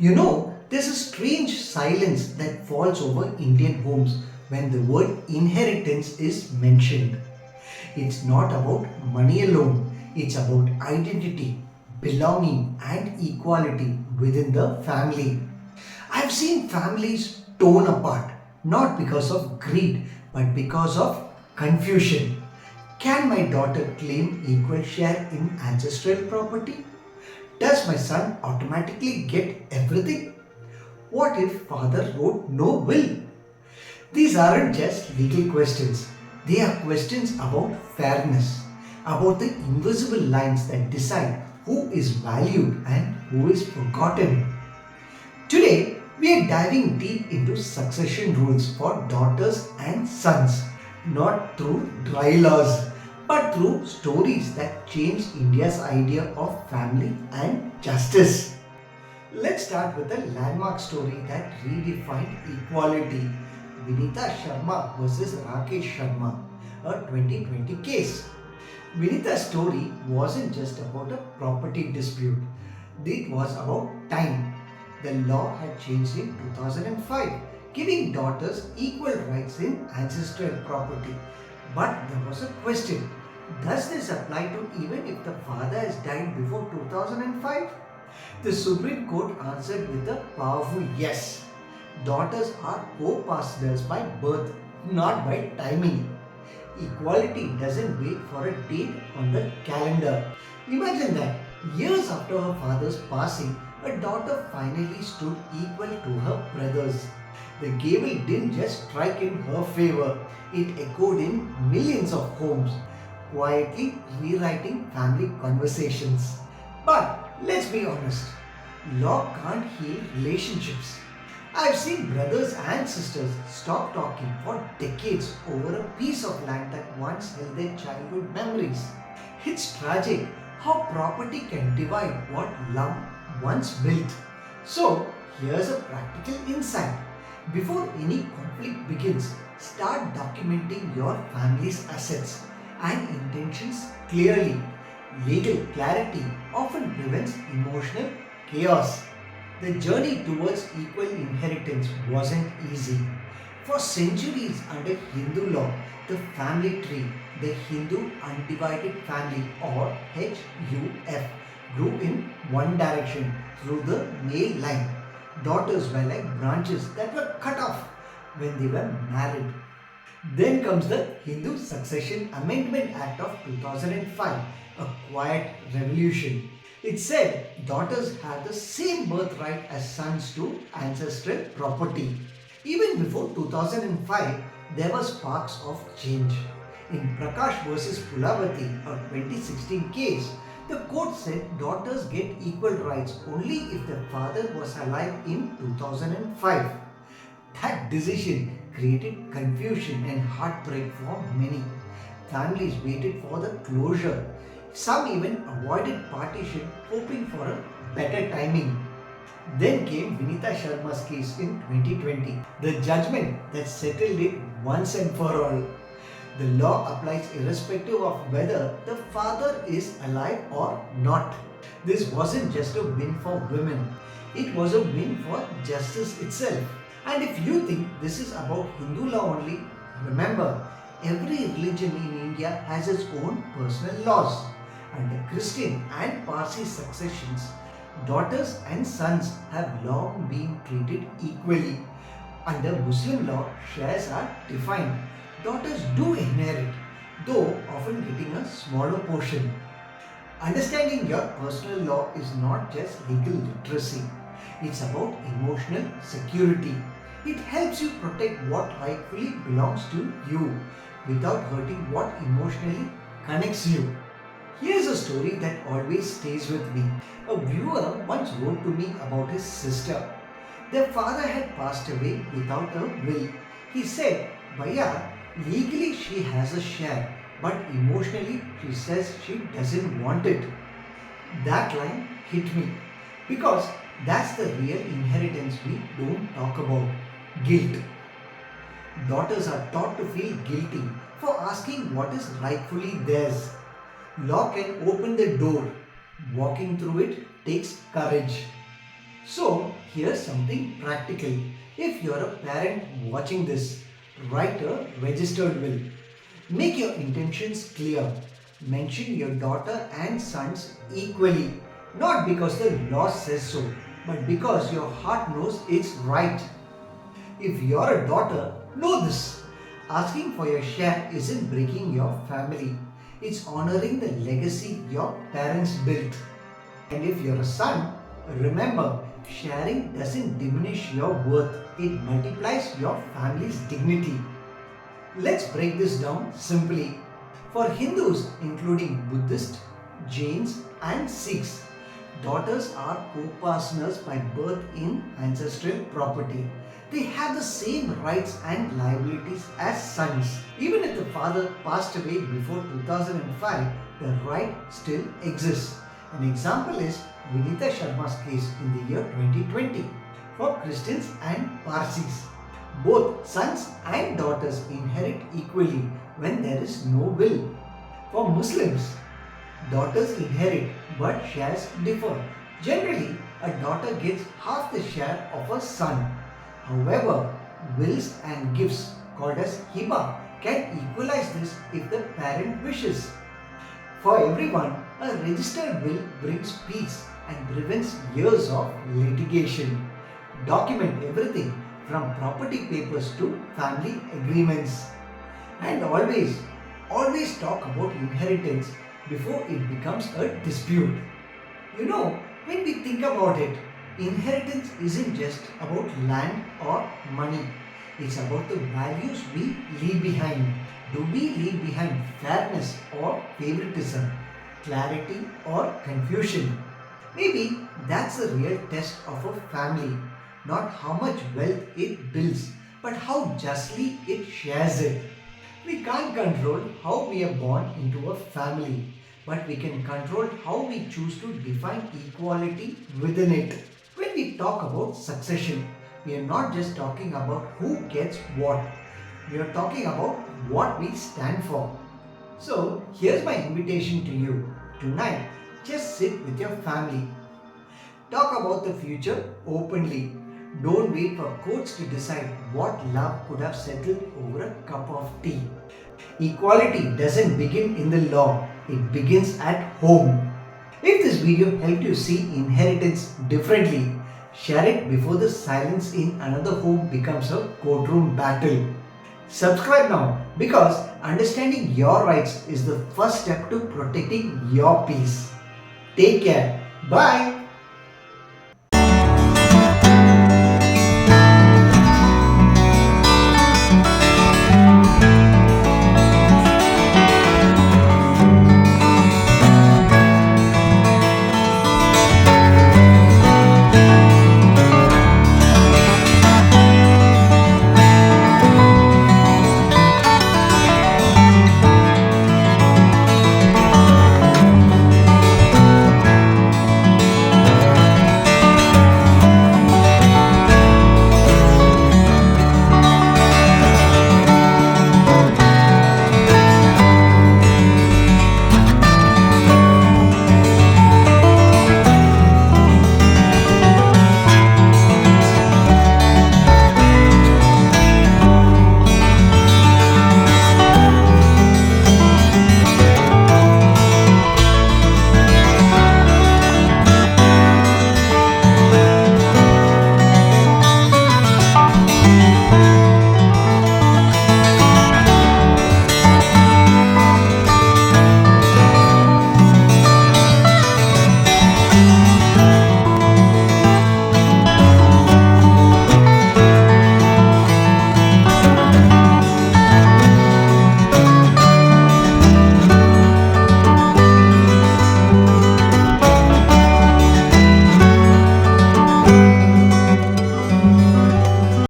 There's a strange silence that falls over Indian homes when the word inheritance is mentioned. It's not about money alone, it's about identity, belonging, and equality within the family. I've seen families torn apart, not because of greed, but because of confusion. Can my daughter claim equal share in ancestral property? Does my son automatically get everything? What if father wrote no will? These aren't just legal questions, they are questions about fairness, about the invisible lines that decide who is valued and who is forgotten. Today, we are diving deep into succession rules for daughters and sons, not through dry laws, but through stories that changed India's idea of family and justice. Let's start with a landmark story that redefined equality. Vineeta Sharma versus Rakesh Sharma, a 2020 case. Vineeta's story wasn't just about a property dispute, it was about time. The law had changed in 2005, giving daughters equal rights in ancestral property. But there was a question: does this apply to even if the father has died before 2005? The Supreme Court answered with a powerful yes. Daughters are co-passengers by birth, not by timing. Equality doesn't wait for a date on the calendar. Imagine that years after her father's passing, a daughter finally stood equal to her brothers. The gavel didn't just strike in her favor, it echoed in millions of homes, quietly rewriting family conversations. But let's be honest, law can't heal relationships. I've seen brothers and sisters stop talking for decades over a piece of land that once held their childhood memories. It's tragic how property can divide what love once built. So, here's a practical insight. Before any conflict begins, start documenting your family's assets and intentions clearly. Legal clarity often prevents emotional chaos. The journey towards equal inheritance wasn't easy. For centuries under Hindu law, the family tree, the Hindu undivided family or HUF, grew in one direction through the male line. Daughters were like branches that were cut off when they were married. Then comes the Hindu Succession Amendment Act of 2005, a quiet revolution. It said daughters had the same birthright as sons to ancestral property. Even before 2005, there were sparks of change. In Prakash versus Pulavati, a 2016 case, the court said daughters get equal rights only if their father was alive in 2005. That decision created confusion and heartbreak for many. Families waited for the closure. Some even avoided partition, hoping for a better timing. Then came Vineeta Sharma's case in 2020, the judgment that settled it once and for all. The law applies irrespective of whether the father is alive or not. This wasn't just a win for women, it was a win for justice itself. And if you think this is about Hindu law only, remember, every religion in India has its own personal laws. Under Christian and Parsi successions, daughters and sons have long been treated equally. Under Muslim law, shares are defined. Daughters do inherit, though often getting a smaller portion. Understanding your personal law is not just legal literacy, it's about emotional security. It helps you protect what rightfully belongs to you without hurting what emotionally connects you. Here's a story that always stays with me. A viewer once wrote to me about his sister. Their father had passed away without a will. He said, Bhaiya, legally she has a share, but emotionally she says she doesn't want it. That line hit me because that's the real inheritance we don't talk about: guilt. Daughters are taught to feel guilty for asking what is rightfully theirs. Law can open the door. Walking through it takes courage. So, here's something practical. If you're a parent watching this, write a registered will. Make your intentions clear. Mention your daughter and sons equally, not because the law says so, but because your heart knows it's right. If you're a daughter, know this. Asking for your share isn't breaking your family, it's honoring the legacy your parents built. And if you're a son, remember, sharing doesn't diminish your worth, it multiplies your family's dignity. Let's break this down simply. For Hindus, including Buddhists, Jains, and Sikhs, daughters are co-partners by birth in ancestral property. They have the same rights and liabilities as sons. Even if the father passed away before 2005, the right still exists. An example is Vineeta Sharma's case in the year 2020. For Christians and Parsis, both sons and daughters inherit equally when there is no will. For Muslims, daughters inherit but shares differ. Generally, a daughter gets half the share of a son. However, wills and gifts called as hiba can equalize this if the parent wishes. For everyone, a registered will brings peace and prevents years of litigation. Document everything from property papers to family agreements. And always talk about inheritance before it becomes a dispute. When we think about it, inheritance isn't just about land or money. It's about the values we leave behind. Do we leave behind fairness or favoritism, clarity or confusion? Maybe that's the real test of a family, not how much wealth it builds, but how justly it shares it. We can't control how we are born into a family, but we can control how we choose to define equality within it. When we talk about succession, we are not just talking about who gets what, we are talking about what we stand for. So, here's my invitation to you. Tonight, just sit with your family. Talk about the future openly. Don't wait for courts to decide what love could have settled over a cup of tea. Equality doesn't begin in the law, it begins at home. If this video helped you see inheritance differently, share it before the silence in another home becomes a courtroom battle. Subscribe now because understanding your rights is the first step to protecting your peace. Take care. Bye.